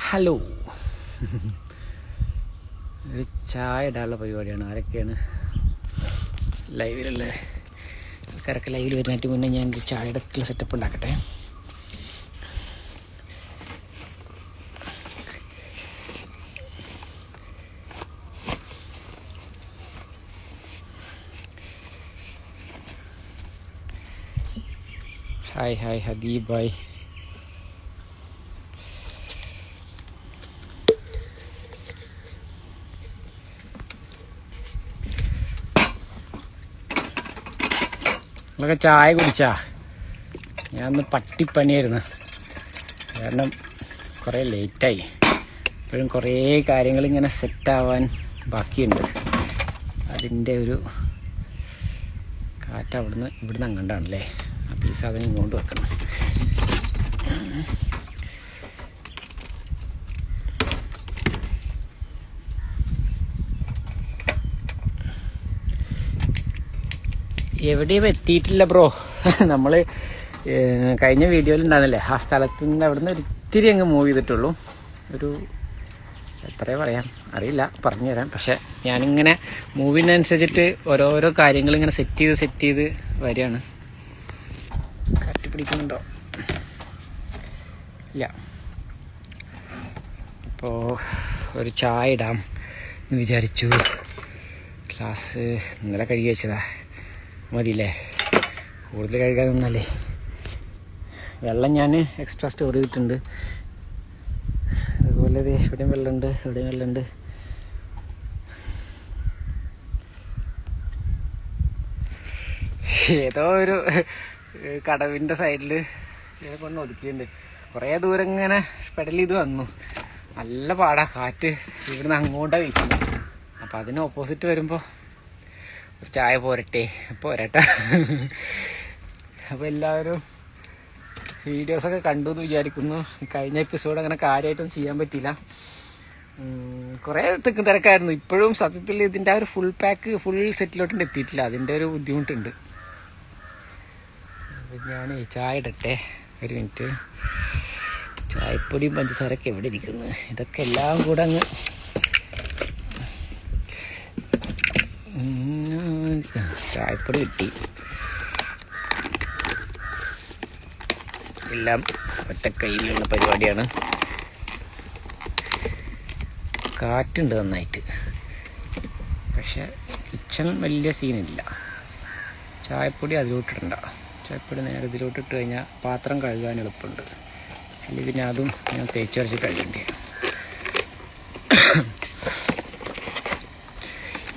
Hello. ഒരു ചായ ഇടാനുള്ള പരിപാടിയാണ്. ആരൊക്കെയാണ് ലൈവിലുള്ളത്? ആൾക്കാരൊക്കെ ലൈവിൽ വരുന്നതിന് മുന്നേ ഞാൻ ചായയുടെ സെറ്റപ്പ് ഉണ്ടാക്കട്ടെ. ഹായ് ഹായ് ഹബീബ് ഭായ്. നിങ്ങളൊക്കെ ചായ കുടിച്ചാ? ഞാനൊന്ന് പട്ടിപ്പണിയായിരുന്നു, കാരണം കുറേ ലേറ്റായി. ഇപ്പോഴും കുറേ കാര്യങ്ങളിങ്ങനെ സെറ്റാവാൻ ബാക്കിയുണ്ട്. അതിൻ്റെ ഒരു കാറ്റ് ഇവിടുന്ന് അങ്ങോട്ടാണല്ലേ. അപ്പോൾ ഈ സാധനം ഇങ്ങോട്ട് വെക്കണം. എവിടെയും എത്തിയിട്ടില്ല ബ്രോ. നമ്മൾ കഴിഞ്ഞ വീഡിയോയിൽ ഉണ്ടാകുന്നില്ലേ, ആ സ്ഥലത്ത് നിന്ന് അവിടെ നിന്ന് ഒരിത്തിരി അങ്ങ് മൂവ് ചെയ്തിട്ടുള്ളൂ. ഒരു എത്ര പറയാം അറിയില്ല, പറഞ്ഞു തരാം. പക്ഷെ ഞാനിങ്ങനെ മൂവിനനുസരിച്ചിട്ട് ഓരോരോ കാര്യങ്ങളിങ്ങനെ സെറ്റ് ചെയ്ത് വരികയാണ്. കാറ്റ് പിടിക്കുന്നുണ്ടോ? ഇല്ല. അപ്പോൾ ഒരു ചായ ഇടാം എന്ന് വിചാരിച്ചു. ഗ്ലാസ് ഇന്നലെ കഴുകി വെച്ചതാ, മതിയില്ലേ? കൂടുതൽ കഴുകാൻ നിന്നല്ലേ. വെള്ളം ഞാൻ എക്സ്ട്രാ സ്റ്റോർ ചെയ്തിട്ടുണ്ട്. അതുപോലെ ഇവിടെയും വെള്ളമുണ്ട്, ഇവിടെയും വെള്ളമുണ്ട്. ഏതോ ഒരു കടവിൻ്റെ സൈഡിൽ കൊണ്ട് ഒതുക്കിയിട്ടുണ്ട്. കുറേ ദൂരം ഇങ്ങനെ പെഡൽ ചെയ്ത് വന്നു. നല്ല പാടാ, കാറ്റ് ഇവിടുന്ന് അങ്ങോട്ടാണ് വീശുന്നത്. അപ്പം അതിന് ഓപ്പോസിറ്റ് വരുമ്പോൾ ഒരു ചായ പോരട്ടെ. അപ്പോൾ എല്ലാവരും വീഡിയോസൊക്കെ കണ്ടു എന്ന് വിചാരിക്കുന്നു. കഴിഞ്ഞ എപ്പിസോഡ് അങ്ങനെ കാര്യമായിട്ടൊന്നും ചെയ്യാൻ പറ്റിയില്ല, കുറേ തിരക്കായിരുന്നു. ഇപ്പോഴും സത്യത്തിൽ ഇതിൻ്റെ ആ ഒരു ഫുൾ സെറ്റിലോട്ട് എത്തിയിട്ടില്ല. അതിൻ്റെ ഒരു ബുദ്ധിമുട്ടുണ്ട്. അപ്പം ഞാൻ ചായ ഇടട്ടെ, ഒരു മിനിറ്റ്. ചായപ്പൊടിയും പഞ്ചസാരൊക്കെ എവിടെ ഇരിക്കുന്നു? ഇതൊക്കെ എല്ലാം കൂടെ അങ്ങ് ചായപ്പൊടി കിട്ടി. എല്ലാം ഒറ്റക്കൈയിലുള്ള പരിപാടിയാണ്. കാറ്റുണ്ട് നന്നായിട്ട്, പക്ഷെ കിച്ചൺ വലിയ സീനില്ല. ചായപ്പൊടി അതിലോട്ടിടണ്ട. ചായപ്പൊടി നേരെ ഇതിലോട്ടിട്ട് കഴിഞ്ഞാൽ പാത്രം കഴുകാൻ എളുപ്പമുണ്ട്. അല്ലെങ്കിൽ പിന്നെ അതും ഞാൻ തേച്ചരച്ച് കഴുകേണ്ടി വരും.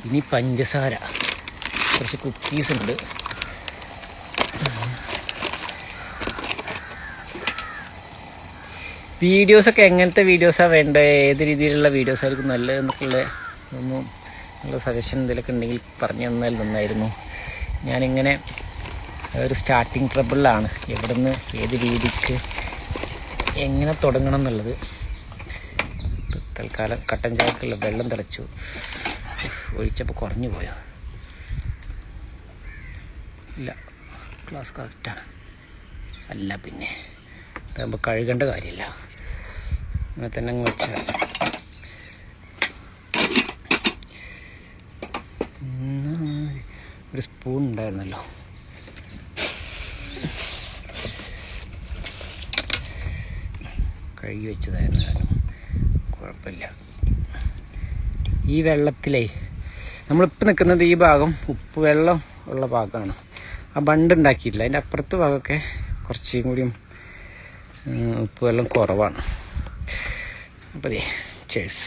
ഇനി പഞ്ചസാര, കുറച്ച് കുക്കീസ് ഉണ്ട്. വീഡിയോസൊക്കെ എങ്ങനത്തെ വീഡിയോസാണ് വേണ്ടത്, ഏത് രീതിയിലുള്ള വീഡിയോസായിരിക്കും നല്ലതെന്നൊക്കെയുള്ള ഒന്നും നല്ല സജഷൻ എന്തെങ്കിലുമൊക്കെ ഉണ്ടെങ്കിൽ പറഞ്ഞു തന്നാൽ നന്നായിരുന്നു. ഞാനിങ്ങനെ ഒരു സ്റ്റാർട്ടിങ് ട്രബിളിലാണ്, എവിടെ നിന്ന് ഏത് രീതിക്ക് എങ്ങനെ തുടങ്ങണം എന്നുള്ളത്. തൽക്കാലം കട്ടൻ ചായക്കുള്ള വെള്ളം തിളച്ചു, ഒഴിച്ചപ്പോൾ കുറഞ്ഞു പോയോ? ഇല്ല, ഗ്ലാസ് കറക്റ്റാണ്. അല്ല പിന്നെ അതാകുമ്പോൾ കഴുകേണ്ട കാര്യമില്ല, അങ്ങനെ തന്നെ അങ്ങ് വെച്ചാൽ. ഒരു സ്പൂൺ ഉണ്ടായിരുന്നല്ലോ, കഴുകി വെച്ചതായിരുന്നു, കാരണം കുഴപ്പമില്ല. ഈ വെള്ളത്തിലേ നമ്മളിപ്പോൾ നിൽക്കുന്നത് ഈ ഭാഗം ഉപ്പ് വെള്ളം ഉള്ള ഭാഗമാണ്. ആ ബണ്ട് ഉണ്ടാക്കിയിട്ടില്ല. അതിൻ്റെ അപ്പുറത്തെ ഭാഗമൊക്കെ കുറച്ചും കൂടിയും ഉപ്പ് വെള്ളം കുറവാണ്. അപ്പോൾ ചേഴ്സ്.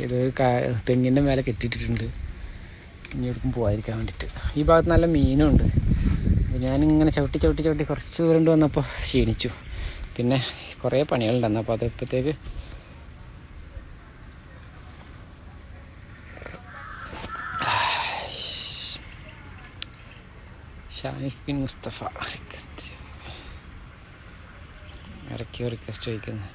ഇതൊരു തെങ്ങിൻ്റെ മേലെ കെട്ടിയിട്ടിട്ടുണ്ട്, ഇനി എവിടേക്കും പോകാതിരിക്കാൻ വേണ്ടിയിട്ട്. ഈ ഭാഗത്ത് നല്ല മീനും ഉണ്ട്. ഞാനിങ്ങനെ ചവിട്ടി കുറച്ച് ദൂരം വന്നപ്പോൾ ക്ഷീണിച്ചു. പിന്നെ കുറേ പണികളുണ്ടായിരുന്നു. അപ്പോൾ അതിപ്പോഴത്തേക്ക് ഷാനിഫ് ബിൻ മുസ്തഫ റിക്വസ്റ്റ് ചോദിക്കുന്നത്.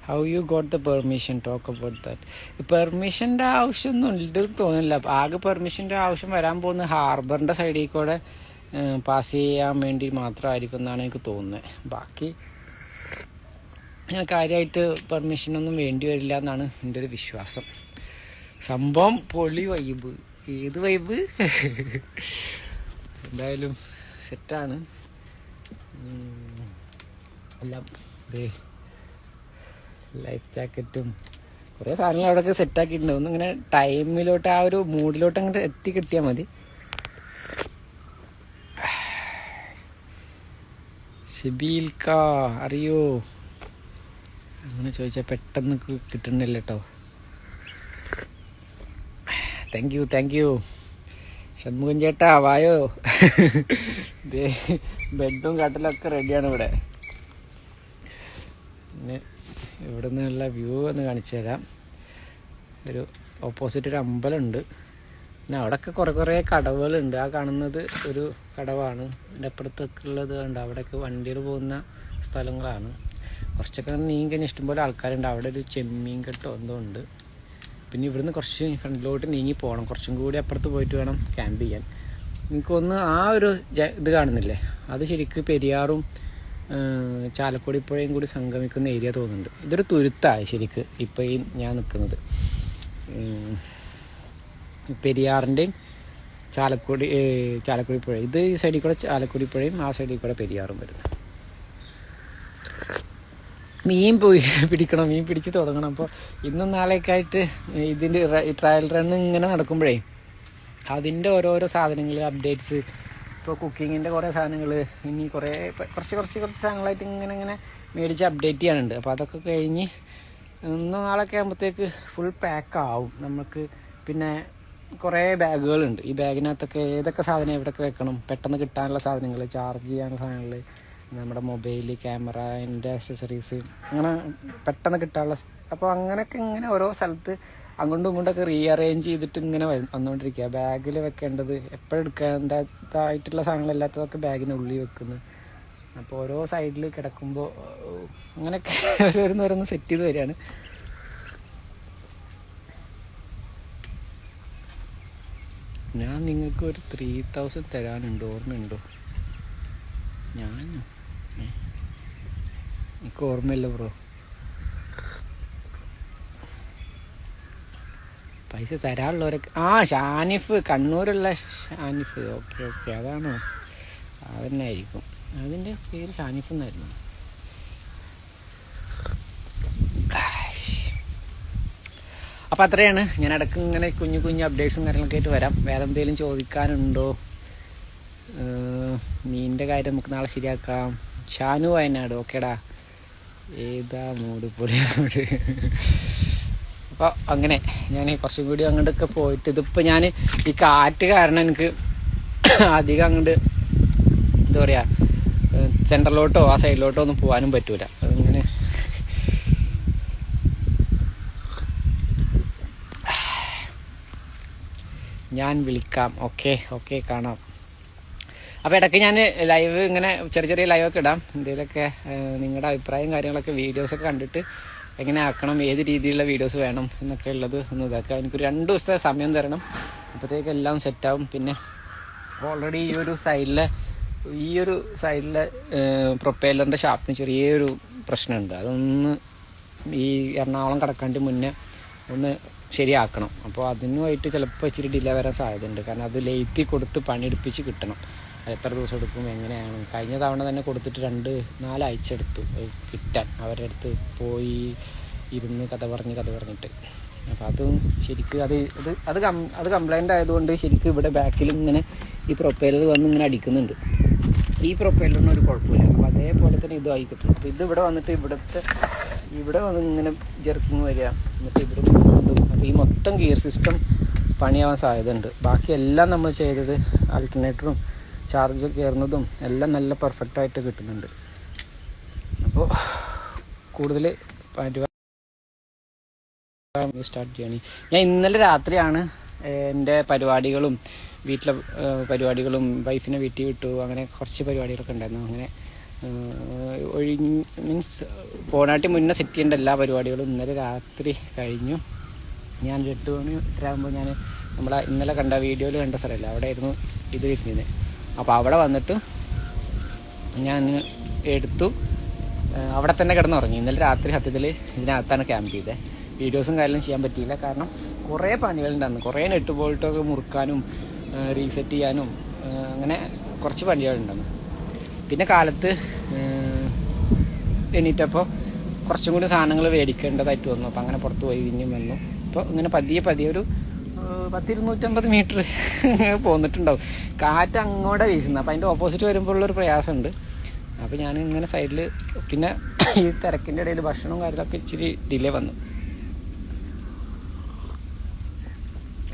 How you got the permission, talk about that. പെർമിഷൻ്റെ ആവശ്യമൊന്നും ഉണ്ടെന്ന് തോന്നുന്നില്ല. ആകെ പെർമിഷൻ്റെ ആവശ്യം വരാൻ പോകുന്ന ഹാർബറിൻ്റെ സൈഡിൽ കൂടെ പാസ് ചെയ്യാൻ വേണ്ടി മാത്രമായിരിക്കും എന്നാണ് എനിക്ക് തോന്നുന്നത്. ബാക്കി കാര്യമായിട്ട് പെർമിഷനൊന്നും വേണ്ടി വരില്ല എന്നാണ് എൻ്റെ ഒരു വിശ്വാസം. സംഭവം പൊളി വൈബ്. ഏത് വൈബ്? എന്തായാലും സെറ്റാണ് എല്ലാം. ലൈഫ് ജാക്കറ്റും കുറേ സാധനങ്ങൾ അവിടെയൊക്കെ സെറ്റാക്കിയിട്ടുണ്ട്. ഒന്നിങ്ങനെ ടൈമിലോട്ട് ആ ഒരു മൂഡിലോട്ട് അങ്ങോട്ട് എത്തി കിട്ടിയാൽ മതി. ഷിബീൽക്ക അറിയോ? അങ്ങനെ ചോദിച്ചാൽ പെട്ടെന്ന് കിട്ടുന്നില്ല കേട്ടോ. താങ്ക് യു ഷൺമുഖൻ ചേട്ടാ, വായോ. ബെഡും കട്ടിലൊക്കെ റെഡിയാണ് ഇവിടെ. പിന്നെ ഇവിടെ നിന്നുള്ള വ്യൂ ഒന്ന് കാണിച്ചു തരാം. ഒരു ഓപ്പോസിറ്റ് ഒരു അമ്പലമുണ്ട്. പിന്നെ അവിടെയൊക്കെ കുറേ കടവുകളുണ്ട്. ആ കാണുന്നത് ഒരു കടവാണ്. എൻ്റെ അപ്പുറത്തൊക്കെ ഉള്ളത് ഉണ്ട്. അവിടെയൊക്കെ വണ്ടികൾ പോകുന്ന സ്ഥലങ്ങളാണ്. കുറച്ചൊക്കെ നീങ്ങി കഴിഞ്ഞാൽ ഇഷ്ടംപോലെ ആൾക്കാരുണ്ട്. അവിടെ ഒരു ചെമ്മീൻ കെട്ടോ എന്തോ ഉണ്ട്. പിന്നെ ഇവിടുന്ന് കുറച്ച് ഫ്രണ്ടിലോട്ട് നീങ്ങി പോകണം. കുറച്ചും കൂടി അപ്പുറത്ത് പോയിട്ട് വേണം ക്യാമ്പ് ചെയ്യാൻ. എനിക്കൊന്ന് ആ ഒരു ഇത് കാണുന്നില്ലേ, അത് ശരിക്കും പെരിയാറും ചാലക്കുടി പുഴയും കൂടി സംഗമിക്കുന്ന ഏരിയ തോന്നുന്നുണ്ട്. ഇതൊരു തുരുത്താണ് ശരിക്ക് ഇപ്പോൾ ഈ ഞാൻ നിൽക്കുന്നത്. പെരിയാറിൻ്റെയും ചാലക്കുടി പുഴ, ഇത് ഈ സൈഡിൽ കൂടെ ചാലക്കുടി പുഴയും ആ സൈഡിൽ കൂടെ പെരിയാറും വരുന്നു. മീൻ പിടിക്കണം, മീൻ പിടിച്ച് തുടങ്ങണം. അപ്പോൾ ഇന്നും നാളെയൊക്കെ ആയിട്ട് ഇതിൻ്റെ ട്രയൽ റണ്ണ് ഇങ്ങനെ നടക്കുമ്പോഴേ അതിൻ്റെ ഓരോരോ സാധനങ്ങൾ അപ്ഡേറ്റ്സ്, ഇപ്പോൾ കുക്കിങ്ങിൻ്റെ കുറേ സാധനങ്ങൾ, ഇനി കുറച്ച് സാധനങ്ങളായിട്ട് ഇങ്ങനെ മേടിച്ച് അപ്ഡേറ്റ് ചെയ്യാനുണ്ട്. അപ്പോൾ അതൊക്കെ കഴിഞ്ഞ് ഇന്ന് നാളെയൊക്കെ ആകുമ്പോഴത്തേക്ക് ഫുൾ പാക്കാവും നമുക്ക്. പിന്നെ കുറേ ബാഗുകളുണ്ട്. ഈ ബാഗിനകത്തൊക്കെ ഏതൊക്കെ സാധനം എവിടെയൊക്കെ വെക്കണം, പെട്ടെന്ന് കിട്ടാനുള്ള സാധനങ്ങൾ, ചാർജ് ചെയ്യാനുള്ള സാധനങ്ങൾ, നമ്മുടെ മൊബൈൽ, ക്യാമറ, എൻ്റെ ആക്സസറീസ്, അങ്ങനെ പെട്ടെന്ന് കിട്ടാനുള്ള. അപ്പോൾ അങ്ങനെയൊക്കെ ഇങ്ങനെ ഓരോ സ്ഥലത്ത് അങ്ങോട്ടും ഇങ്ങോട്ടൊക്കെ റീഅറേഞ്ച് ചെയ്തിട്ട് ഇങ്ങനെ വന്നുകൊണ്ടിരിക്കുക. ബാഗിൽ വെക്കേണ്ടത് എപ്പോഴും എടുക്കേണ്ടതായിട്ടുള്ള സാധനങ്ങളല്ലാത്തതൊക്കെ ബാഗിനുള്ളിൽ വെക്കുന്നു. അപ്പോൾ ഓരോ സൈഡിൽ കിടക്കുമ്പോൾ അങ്ങനെയൊക്കെ ഓരോന്ന് സെറ്റ് ചെയ്ത് വരികയാണ്. ഞാൻ നിങ്ങൾക്ക് ഒരു 3000 തരാനുണ്ട്, ഓർമ്മയുണ്ടോ? എനിക്ക് ഓർമ്മയില്ല ബ്രോ. പൈസ തരാനുള്ളവരൊക്കെ ഷാനിഫ്, കണ്ണൂരുള്ള ഷാനിഫ്. ഓക്കെ അതാണോ? അതന്നെ ആയിരിക്കും. അതിൻ്റെ പേര് ഷാനിഫ് എന്നായിരുന്നു. അപ്പം അത്രയാണ്. ഞാൻ ഇടയ്ക്ക് ഇങ്ങനെ കുഞ്ഞു അപ്ഡേറ്റ്സും കാര്യങ്ങളൊക്കെ ആയിട്ട് വരാം. വേറെ എന്തെങ്കിലും ചോദിക്കാനുണ്ടോ? മീനിൻ്റെ കാര്യം നമുക്ക് നാളെ ശരിയാക്കാം. ഷാനു വയനാട്. ഓക്കേടാ, ഏതാ മൂട് പൊളിയോട്. അപ്പോൾ അങ്ങനെ ഞാൻ കുറച്ചും കൂടി അങ്ങോട്ടൊക്കെ പോയിട്ട്, ഇതിപ്പോൾ ഞാൻ ഈ കാറ്റ് കാരണം എനിക്ക് അധികം അങ്ങോട്ട് എന്താ പറയുക, സെൻറ്ററിലോട്ടോ ആ സൈഡിലോട്ടോ ഒന്നും പോകാനും പറ്റൂല. അതിങ്ങനെ ഞാൻ വിളിക്കാം. ഓക്കെ കാണാം. അപ്പോൾ ഇടയ്ക്ക് ഞാൻ ലൈവ് ഇങ്ങനെ ചെറിയ ലൈവൊക്കെ ഇടാം. എന്തെങ്കിലുമൊക്കെ നിങ്ങളുടെ അഭിപ്രായം കാര്യങ്ങളൊക്കെ വീഡിയോസൊക്കെ കണ്ടിട്ട് എങ്ങനെ ആക്കണം, ഏത് രീതിയിലുള്ള വീഡിയോസ് വേണം എന്നൊക്കെ ഉള്ളത് ഒന്ന് ഇതാക്കാം. എനിക്കൊരു 2 ദിവസത്തെ സമയം തരണം, അപ്പോഴത്തേക്ക് എല്ലാം സെറ്റാവും. പിന്നെ ഓൾറെഡി ഈ ഒരു സൈഡിലെ പ്രൊപ്പല്ലറിൻ്റെ ഷാപ്പിന് ചെറിയൊരു പ്രശ്നമുണ്ട്. അതൊന്ന് ഈ എറണാകുളം കടക്കാണ്ട് മുന്നേ ഒന്ന് ശരിയാക്കണം. അപ്പോൾ അതിനുമായിട്ട് ചിലപ്പോൾ ഇച്ചിരി ഡിലേ വരാൻ സാധ്യതയുണ്ട്. കാരണം അത് ലേറ്റി കൊടുത്ത് പണിയെടുപ്പിച്ച് കിട്ടണം. എത്ര ദിവസം എടുക്കും, എങ്ങനെയാണ്? കഴിഞ്ഞ തവണ തന്നെ കൊടുത്തിട്ട് 2-4 ആഴ്ച എടുത്തു കിട്ടാൻ. അവരുടെ അടുത്ത് പോയി ഇരുന്ന് കഥ പറഞ്ഞിട്ട്. അപ്പോൾ അതും ശരിക്കും അത് കംപ്ലൈൻ്റ് ആയതുകൊണ്ട് ശരിക്കും ഇവിടെ ബാക്കിൽ ഇങ്ങനെ ഈ പ്രൊപ്പൈലർ വന്ന് ഇങ്ങനെ അടിക്കുന്നുണ്ട്. ഈ പ്രൊപ്പൈലറിന് ഒരു കുഴപ്പമില്ല. അപ്പോൾ അതേപോലെ തന്നെ ഇതും ആയി കിട്ടും. അപ്പോൾ ഇത് ഇവിടെ വന്നിട്ട് ഇവിടെ വന്ന് ഇങ്ങനെ ജെർക്കിങ് വരിക, എന്നിട്ട് ഇവിടെ കൊണ്ടും. അപ്പോൾ ഈ മൊത്തം ഗിയർ സിസ്റ്റം പണിയാവാൻ സാധ്യതയുണ്ട്. ബാക്കിയെല്ലാം നമ്മൾ ചെയ്തത് ആൾട്ടർനേറ്ററും ചാർജ് കയറുന്നതും എല്ലാം നല്ല പെർഫെക്റ്റായിട്ട് കിട്ടുന്നുണ്ട്. അപ്പോൾ കൂടുതൽ സ്റ്റാർട്ട് ചെയ്യണേ. ഞാൻ ഇന്നലെ രാത്രിയാണ് എൻ്റെ വീട്ടിലെ പരിപാടികളും വൈഫിനെ വീട്ടിൽ വിട്ടു. അങ്ങനെ കുറച്ച് പരിപാടികളൊക്കെ ഉണ്ടായിരുന്നു. അങ്ങനെ പോണാട്ടി മുന്നേ സെറ്റ് ചെയ്യേണ്ട എല്ലാ പരിപാടികളും ഇന്നലെ രാത്രി കഴിഞ്ഞു. ഞാൻ 8 മണി ആകുമ്പോൾ ഞാൻ ഇന്നലെ കണ്ട വീഡിയോയിൽ കണ്ട സ്ഥലമല്ല, അവിടെ ആയിരുന്നു ഇത് വരുന്നത്. അപ്പോൾ അവിടെ വന്നിട്ട് ഞാൻ എടുത്തു. അവിടെ തന്നെ കിടന്നുറങ്ങി. ഇന്നലെ രാത്രി സത്യത്തിൽ ഇതിനകത്താണ് ക്യാമ്പ് ചെയ്തത്. വീഡിയോസും കാര്യങ്ങളും ചെയ്യാൻ പറ്റിയില്ല. കാരണം കുറേ പണികളുണ്ടായിരുന്നു. കുറേ നെറ്റ് ബോൾട്ടൊക്കെ മുറുക്കാനും റീസെറ്റ് ചെയ്യാനും അങ്ങനെ കുറച്ച് പണികളുണ്ടായിരുന്നു. പിന്നെ കാലത്ത് എണീറ്റപ്പോൾ കുറച്ചും കൂടി സാധനങ്ങൾ മേടിക്കേണ്ടതായിട്ട് വന്നു. അപ്പോൾ അങ്ങനെ പുറത്ത് പോയി പിന്നെയും വന്നു. അപ്പോൾ ഇങ്ങനെ പതിയെ ഒരു 100-250 മീറ്റർ പോന്നിട്ടുണ്ടാവും. കാറ്റ് അങ്ങോട്ട് വീശുന്നത്. അപ്പോൾ അതിൻ്റെ ഓപ്പോസിറ്റ് വരുമ്പോഴുള്ളൊരു പ്രയാസമുണ്ട്. അപ്പോൾ ഞാൻ ഇങ്ങനെ സൈഡിൽ, പിന്നെ ഈ തിരക്കിൻ്റെ ഇടയിൽ ഭക്ഷണവും കാര്യങ്ങളൊക്കെ ഇച്ചിരി ഡിലേ വന്നു.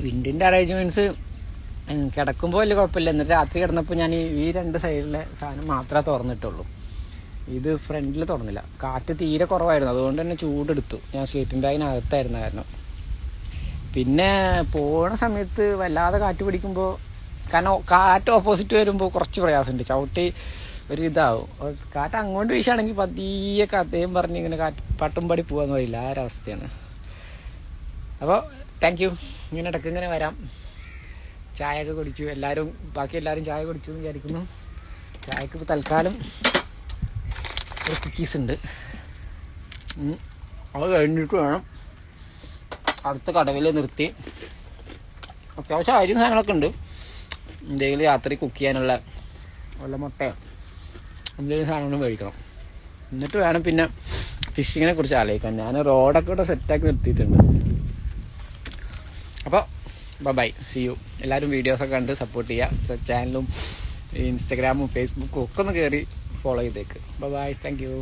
വിൻഡിൻ്റെ അറേഞ്ച്മെൻറ്റ്സ് കിടക്കുമ്പോൾ വലിയ കുഴപ്പമില്ല. എന്നിട്ട് രാത്രി കിടന്നപ്പോൾ ഞാൻ ഈ 2 സൈഡിലെ സാധനം മാത്രമേ തുറന്നിട്ടുള്ളൂ. ഇത് ഫ്രണ്ടിൽ തുറന്നില്ല. കാറ്റ് തീരെ കുറവായിരുന്നു. അതുകൊണ്ട് തന്നെ ചൂടെടുത്തു. ഞാൻ സ്ലീപ്പിംഗ് ബാഗിനകത്തായിരുന്നു കാരണം. പിന്നെ പോണ സമയത്ത് വല്ലാതെ കാറ്റ് പിടിക്കുമ്പോൾ, കാരണം കാറ്റ് ഓപ്പോസിറ്റ് വരുമ്പോൾ കുറച്ച് പ്രയാസമുണ്ട്. ചവിട്ടി ഒരു ഇതാവും. കാറ്റ് അങ്ങോട്ട് വീശാണെങ്കിൽ പതിയെ കഥയും പറഞ്ഞ് ഇങ്ങനെ കാറ്റ് പട്ടും പടി പോകാന്ന് പറയില്ല, ആ ഒരവസ്ഥയാണ്. അപ്പോൾ താങ്ക് യു. ഇങ്ങനെ ഇടയ്ക്ക് ഇങ്ങനെ വരാം. ചായയൊക്കെ കുടിച്ചു. ബാക്കി എല്ലാവരും ചായ കുടിച്ചു എന്ന് വിചാരിക്കുന്നു. ചായക്ക് ഇപ്പോൾ തൽക്കാലം ഒരു കുക്കീസ് ഉണ്ട്. അത് കഴിഞ്ഞിട്ട് വേണം അടുത്ത കടവിൽ നിർത്തി. അത്യാവശ്യം അരിയും സാധനങ്ങളൊക്കെ ഉണ്ട്. എന്തെങ്കിലും രാത്രി കുക്ക് ചെയ്യാനുള്ള വല്ല മുട്ടയോ എന്തെങ്കിലും സാധനങ്ങളും മേടിക്കണം. എന്നിട്ട് വേണം പിന്നെ ഫിഷിങ്ങിനെ കുറിച്ച് ആലോചിക്കാൻ. ഞാൻ റോഡൊക്കെ ഇവിടെ സെറ്റാക്കി നിർത്തിയിട്ടുണ്ട്. അപ്പോൾ ബൈ, സി യു. എല്ലാവരും വീഡിയോസൊക്കെ കണ്ട് സപ്പോർട്ട് ചെയ്യുക. ചാനലും ഇൻസ്റ്റഗ്രാമും ഫേസ്ബുക്കും ഒക്കെ ഒന്ന് കയറി ഫോളോ ചെയ്തേക്ക്. Bye, thank U.